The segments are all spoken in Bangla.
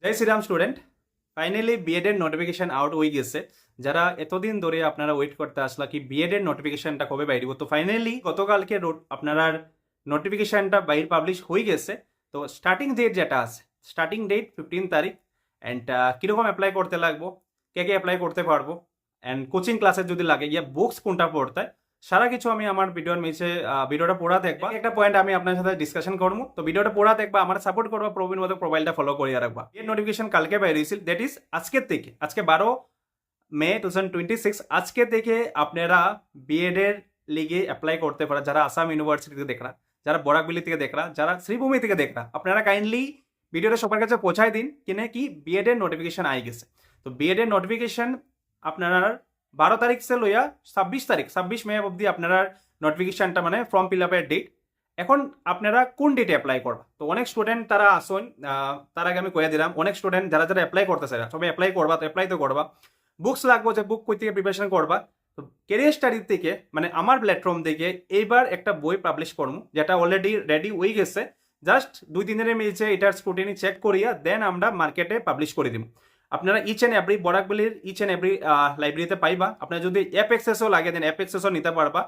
জয় শ্রীরাম স্টুডেন্ট। ফাইনালি বিএড এর নোটিফিকেশন আউট হয়ে গেছে। যারা এতদিন ধরে আপনারা ওয়েট করতে আসলা কি বিএড এর নোটিফিকেশনটা কবে বাইরিব, তো ফাইনালি গতকালকে আপনারা নোটিফিকেশনটা বাইর পাবলিশ হয়ে গেছে। তো স্টার্টিং ডেট যেটা আছে, স্টার্টিং ডেট 15 তারিখ। অ্যান্ড কীরকম অ্যাপ্লাই করতে লাগবো, কে কে অ্যাপ্লাই করতে পারবো, অ্যান্ড কোচিং ক্লাসের যদি লাগে ইয়া বুকস কোনটা পড়তে হয়, সারা কিছু আমি আমার ভিডিওর নিচে ভিডিওটা পড়া দেখবা। একটা পয়েন্ট আমি আপনার সাথে ডিসকাশন করবো, তো ভিডিওটা পড়া দেখবা, আমার সাপোর্ট করবা, প্রবীণ মতো প্রোফাইলটা ফলো করিয়ে রাখবা। এর নোটিফিকেশন কালকে বেরিয়েছিল, দ্যাট ইজ আজকের থেকে, আজকে 12 মে 2026। আজকে থেকে আপনারা বিএড এর লিগে অ্যাপ্লাই করতে পারা, যারা আসাম ইউনিভার্সিটি থেকে দেখরা, যারা বরাকবিলি থেকে দেখরা, যারা শ্রীভূমি থেকে দেখরা, আপনারা কাইন্ডলি ভিডিওটা সবার কাছে পৌঁছায় দিন কিনে কি বিএড এর নোটিফিকেশন আই গেছে। তো বিএড এর নোটিফিকেশন আপনারা 12 তারিখ সে লইয়া 26 তারিখ, 26 মে অবধি আপনারা নোটিফিকেশনটা মানে ফর্ম ফিল আপের ডেট। এখন আপনারা কোন ডেটে অ্যাপ্লাই করবা, তো অনেক স্টুডেন্ট তারা আসুন, তার আগে আমি কয়ে দিলাম, অনেক স্টুডেন্ট যারা যারা অ্যাপ্লাই করতেছে সবাই অ্যাপ্লাই করবা, তো অ্যাপ্লাই তো করবা। বুকস লাগবো, যে বুক কই থেকে প্রিপারেশন করবা, তো কেরিয়ার স্টাডির থেকে মানে আমার প্ল্যাটফর্ম থেকে এইবার একটা বই পাবলিশ করবো, যেটা অলরেডি রেডি হয়ে গেছে। জাস্ট 2 দিনের মিলছে, এটার স্ক্রুটিনি চেক করিয়া দেন আমরা মার্কেটে পাবলিশ করে দিব। আপনারা ইচ অ্যান্ড এভরি বরাকবিলির ইচ অ্যান্ড এভরি লাইব্রেরিতে পাইবা। আপনার যদি অ্যাপ এক্সেসও লাগে দেন অ্যাপ এক্সেসও নিতে পারবা।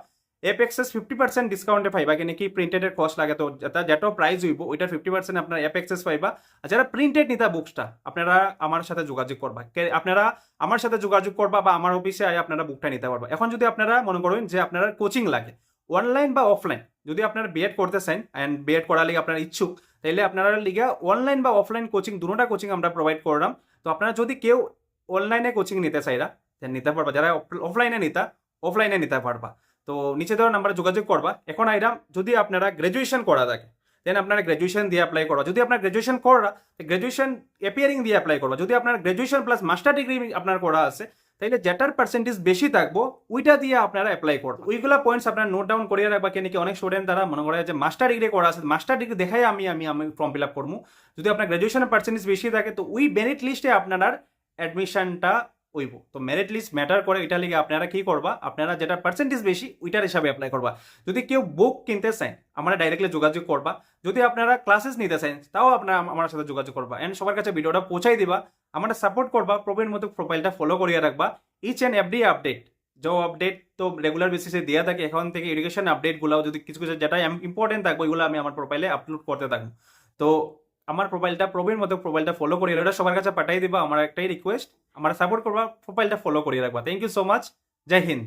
অ্যাপ এক্সেস 50% ডিসকাউন্টে পাইবা, কেন কি প্রিন্টেডের কস্ট লাগে, তো যেটা প্রাইস হইব ওইটার 50% আপনার অ্যাপ এক্সেস পাইবা। আর যারা প্রিন্টেড নিতা বুকসটা, আপনারা আমার সাথে যোগাযোগ করবা, আপনারা আমার সাথে যোগাযোগ করবা বা আমার অফিসে আয় আপনারা বুকটা নিতে পারবা। এখন যদি আপনারা মনে করেন যে আপনারা কোচিং লাগে অনলাইন বা অফলাইন, যদি আপনারা বিএড করতে চান অ্যান্ড বিএড করার লিগে আপনারা ইচ্ছুক, তাহলে আপনারা লিগে অনলাইন বা অফলাইন কোচিং দুটোটা কোচিং আমরা প্রোভাইড করলাম। তো আপনারা যদি কেউ অনলাইনে কোচিং নিতে চাইরা নিতে পারবা, যারা অফলাইনে নিতে পারবা। তো নিচে দেওয়ার নাম্বারে যোগাযোগ করবা। এখন আইরাম, যদি আপনারা গ্রাজুয়েশন করা থাকে দেন আপনারা গ্রাজুয়েশন দিয়ে অ্যাপ্লাই করবা। যদি আপনার গ্রাজুয়েশন করা, গ্রাজুয়েশন অ্যাপিয়ারিং দিয়ে অ্যাপ্লাই করবা। যদি আপনার গ্রাজুয়েশন প্লাস মাস্টার ডিগ্রি আপনার করা আছে, তাহলে যেটার পার্সেন্টেজ বেশি থাকবো ওইটা দিয়ে আপনারা অ্যাপ্লাই করবেন। ওইগুলা পয়েন্টস আপনারা নোট ডাউন করিয়ে রাখবা, কেন কি অনেক স্টুডেন্ট তারা মনে করে যে মাস্টার ডিগ্রি করা আছে, মাস্টার ডিগ্রি দেখাই আমি ফর্ম ফিল আপ করবো। যদি আপনার গ্রাজুয়েশনের পার্সেন্টেজ বেশি থাকে, তো ওই মেরিট লিস্টে আপনার অ্যাডমিশনটা হইব। তো মেরিট লিস্ট ম্যাটার করে, এটা লিগে আপনারা কি করবা, আপনারা যেটা পার্সেন্টেজ বেশি ওইটার হিসাবে অ্যাপ্লাই করবা। যদি কেউ বুক কিনতে চান আমরা ডাইরেক্টলি যোগাযোগ করবা। যদি আপনারা ক্লাসেস নিতে চান তাও আপনারা আমার সাথে যোগাযোগ করবা, এন্ড সবার কাছে ভিডিওটা পৌঁছাই দিবা, আমরা সাপোর্ট করবা, প্রবীণ মতো প্রোফাইলটা ফলো করিয়ে রাখবা। ইচ অ্যান্ড এভরি আপডেট, যে আপডেট তো রেগুলার বেসিসে দেওয়া থাকে, এখন থেকে এডুকেশন আপডেটগুলো যদি কিছু কিছু যেটা ইম্পর্টেন্ট থাকবে ওইগুলো আমি আমার প্রোফাইলে আপলোড করতে থাকবো। তো আমার প্রোফাইলটা প্রবীণ মতো প্রোফাইলটা ফলো করিয়ে রাখবা, সবার কাছে পাঠাই দিবা। আমার একটাই রিকোয়েস্ট, আমার সাপোর্ট করবা, প্রোফাইলটা ফলো করিয়ে রাখবা। Thank you so much. জয় হিন্দ।